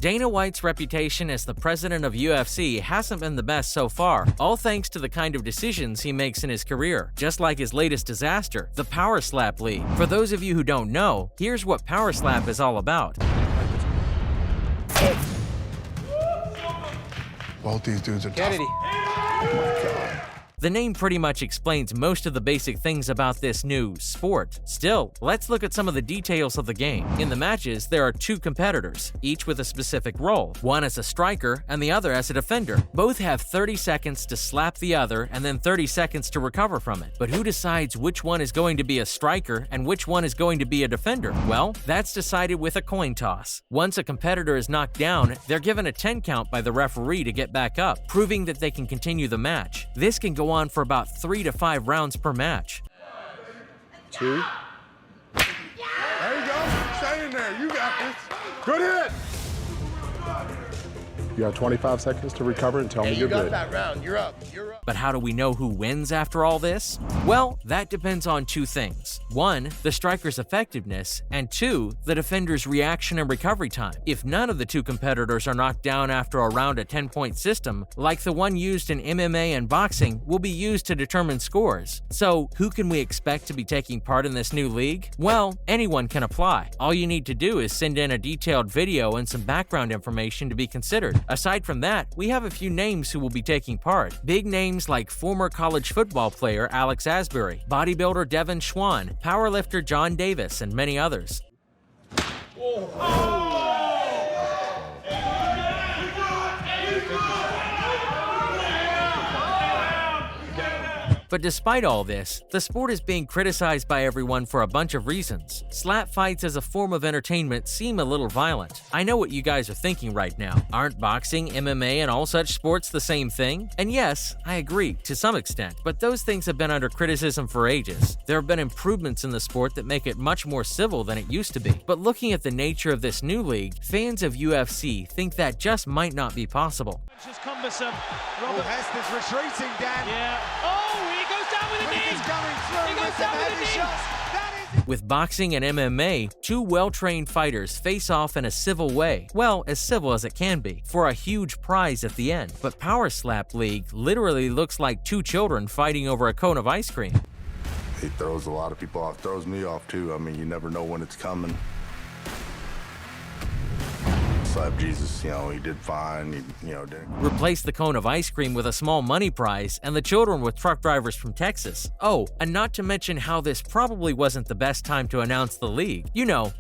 Dana White's reputation as the president of UFC hasn't been the best so far, all thanks to the kind of decisions he makes in his career, just like his latest disaster, the Power Slap League. For those of you who don't know, here's what Power Slap is all about. Both these dudes are tough. Kennedy. Oh my God. The name pretty much explains most of the basic things about this new sport. Still, let's look at some of the details of the game. In the matches, there are two competitors, each with a specific role, one as a striker and the other as a defender. Both have 30 seconds to slap the other and then 30 seconds to recover from it. But who decides which one is going to be a striker and which one is going to be a defender? Well, that's decided with a coin toss. Once a competitor is knocked down, they're given a 10 count by the referee to get back up, proving that they can continue the match. This can go on for about 3 to 5 rounds per match. 2. There you go. Stay in there. You got this. Good hit. You got 25 seconds to recover and tell me you're good. You got that round. You're up. You're up. But how do we know who wins after all this? Well, that depends on two things. 1, the striker's effectiveness, and 2, the defender's reaction and recovery time. If none of the two competitors are knocked down after a round, a 10-point system, like the one used in MMA and boxing, will be used to determine scores. So, who can we expect to be taking part in this new league? Well, anyone can apply. All you need to do is send in a detailed video and some background information to be considered. Aside from that, we have a few names who will be taking part. Big names like former college football player Alex Asbury, bodybuilder Devin Schwann, powerlifter John Davis, and many others. But despite all this, the sport is being criticized by everyone for a bunch of reasons. Slap fights as a form of entertainment seem a little violent. I know what you guys are thinking right now. Aren't boxing, MMA, and all such sports the same thing? And yes, I agree, to some extent, but those things have been under criticism for ages. There have been improvements in the sport that make it much more civil than it used to be. But looking at the nature of this new league, fans of UFC think that just might not be possible. Just cumbersome. Robert Hester's retreating, Dan. Yeah. Oh, he goes down with a knee. He's going through He goes with down some with a heavy knee. shots. That is With boxing and MMA, two well-trained fighters face off in a civil way. Well, as civil as it can be, for a huge prize at the end. But Power Slap League literally looks like two children fighting over a cone of ice cream. He throws a lot of people off, throws me off too. I mean, you never know when it's coming. Slap Jesus, he did fine, didn't. Replace the cone of ice cream with a small money prize, and the children with truck drivers from Texas. Oh, and not to mention how this probably wasn't the best time to announce the league.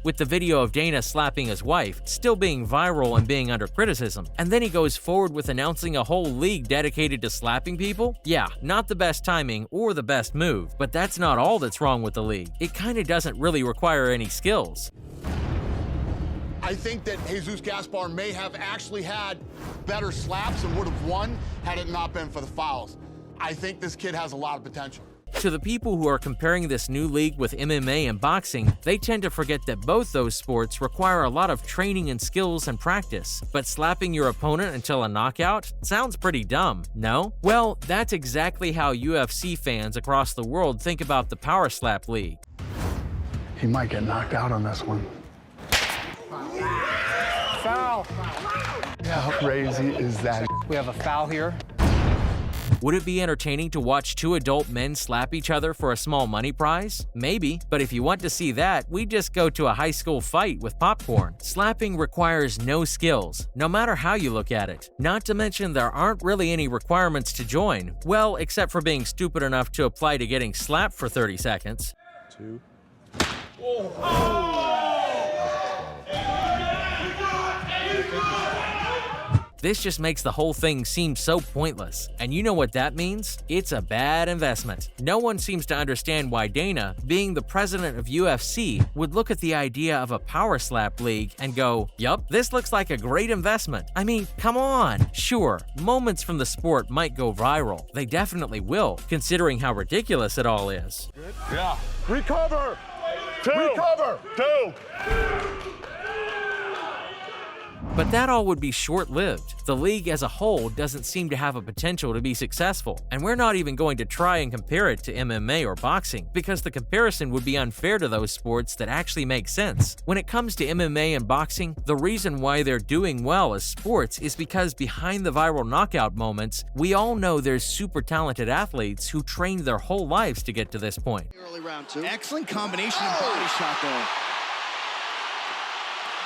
With the video of Dana slapping his wife, still being viral and being under criticism. And then he goes forward with announcing a whole league dedicated to slapping people? Yeah, not the best timing or the best move, but that's not all that's wrong with the league. It kinda doesn't really require any skills. I think that Jesus Gaspar may have actually had better slaps and would have won had it not been for the fouls. I think this kid has a lot of potential. To the people who are comparing this new league with MMA and boxing, they tend to forget that both those sports require a lot of training and skills and practice. But slapping your opponent until a knockout sounds pretty dumb, no? Well, that's exactly how UFC fans across the world think about the Power Slap League. He might get knocked out on this one. foul. How crazy is that? We have a foul here. Would it be entertaining to watch two adult men slap each other for a small money prize? Maybe, but if you want to see that, we just go to a high school fight with popcorn. Slapping requires no skills, no matter how you look at it. Not to mention there aren't really any requirements to join. Well, except for being stupid enough to apply to getting slapped for 30 seconds. 2. This just makes the whole thing seem so pointless. And you know what that means? It's a bad investment. No one seems to understand why Dana, being the president of UFC, would look at the idea of a Power Slap League and go, yup, this looks like a great investment. I mean, come on. Sure, moments from the sport might go viral. They definitely will, considering how ridiculous it all is. Yeah. Recover! 2! Recover! 2! But that all would be short-lived. The league as a whole doesn't seem to have a potential to be successful, and we're not even going to try and compare it to MMA or boxing, because the comparison would be unfair to those sports that actually make sense. When it comes to MMA and boxing, the reason why they're doing well as sports is because behind the viral knockout moments, we all know there's super talented athletes who trained their whole lives to get to this point. Early round two. Excellent combination and body shot there.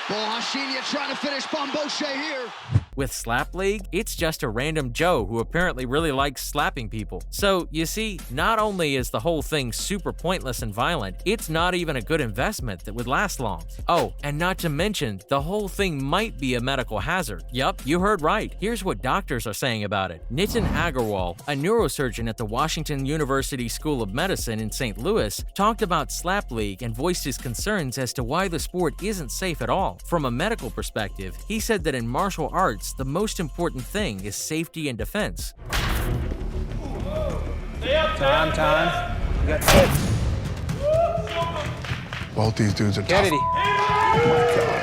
Bolhashinia trying to finish Bamboche here. With Slap League, it's just a random Joe who apparently really likes slapping people. So, you see, not only is the whole thing super pointless and violent, it's not even a good investment that would last long. Oh, and not to mention, the whole thing might be a medical hazard. Yup, you heard right. Here's what doctors are saying about it. Nitin Agarwal, a neurosurgeon at the Washington University School of Medicine in St. Louis, talked about Slap League and voiced his concerns as to why the sport isn't safe at all. From a medical perspective, he said that in martial arts, the most important thing is safety and defense. Time. You got 6. Both these dudes are tough. Kennedy. Oh my God.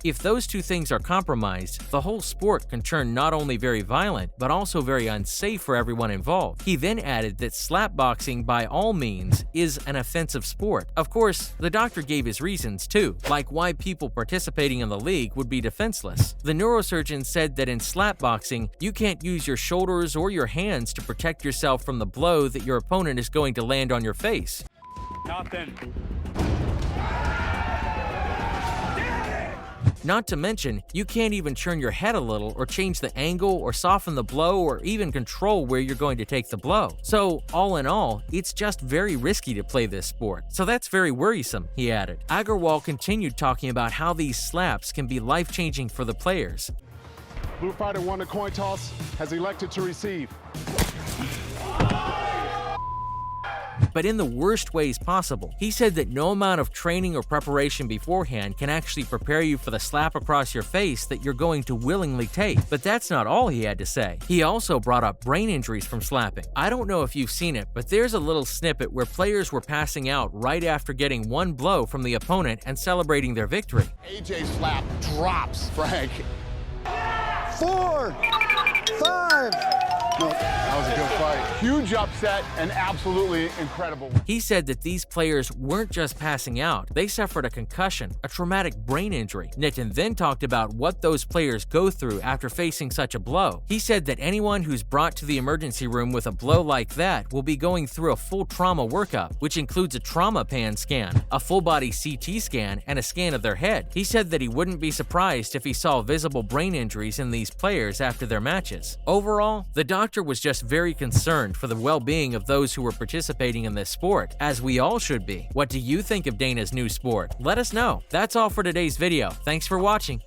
If those two things are compromised, the whole sport can turn not only very violent, but also very unsafe for everyone involved. He then added that slapboxing, by all means, is an offensive sport. Of course, the doctor gave his reasons too, like why people participating in the league would be defenseless. The neurosurgeon said that in slapboxing, you can't use your shoulders or your hands to protect yourself from the blow that your opponent is going to land on your face. Nothing. Not to mention, you can't even turn your head a little or change the angle or soften the blow or even control where you're going to take the blow. So, all in all, it's just very risky to play this sport. So that's very worrisome, he added. Agarwal continued talking about how these slaps can be life-changing for the players. Blue fighter won the coin toss, has elected to receive. But in the worst ways possible. He said that no amount of training or preparation beforehand can actually prepare you for the slap across your face that you're going to willingly take. But that's not all he had to say. He also brought up brain injuries from slapping. I don't know if you've seen it, but there's a little snippet where players were passing out right after getting one blow from the opponent and celebrating their victory. AJ slap drops Frank. 4, 5. That was a good fight. Huge upset and absolutely incredible. He said that these players weren't just passing out, they suffered a concussion, a traumatic brain injury. Nitin then talked about what those players go through after facing such a blow. He said that anyone who's brought to the emergency room with a blow like that will be going through a full trauma workup, which includes a trauma pan scan, a full-body CT scan, and a scan of their head. He said that he wouldn't be surprised if he saw visible brain injuries in these players after their matches. Overall, the doctor was just very concerned for the well-being of those who were participating in this sport, as we all should be. What do you think of Dana's new sport? Let us know. That's all for today's video. Thanks for watching.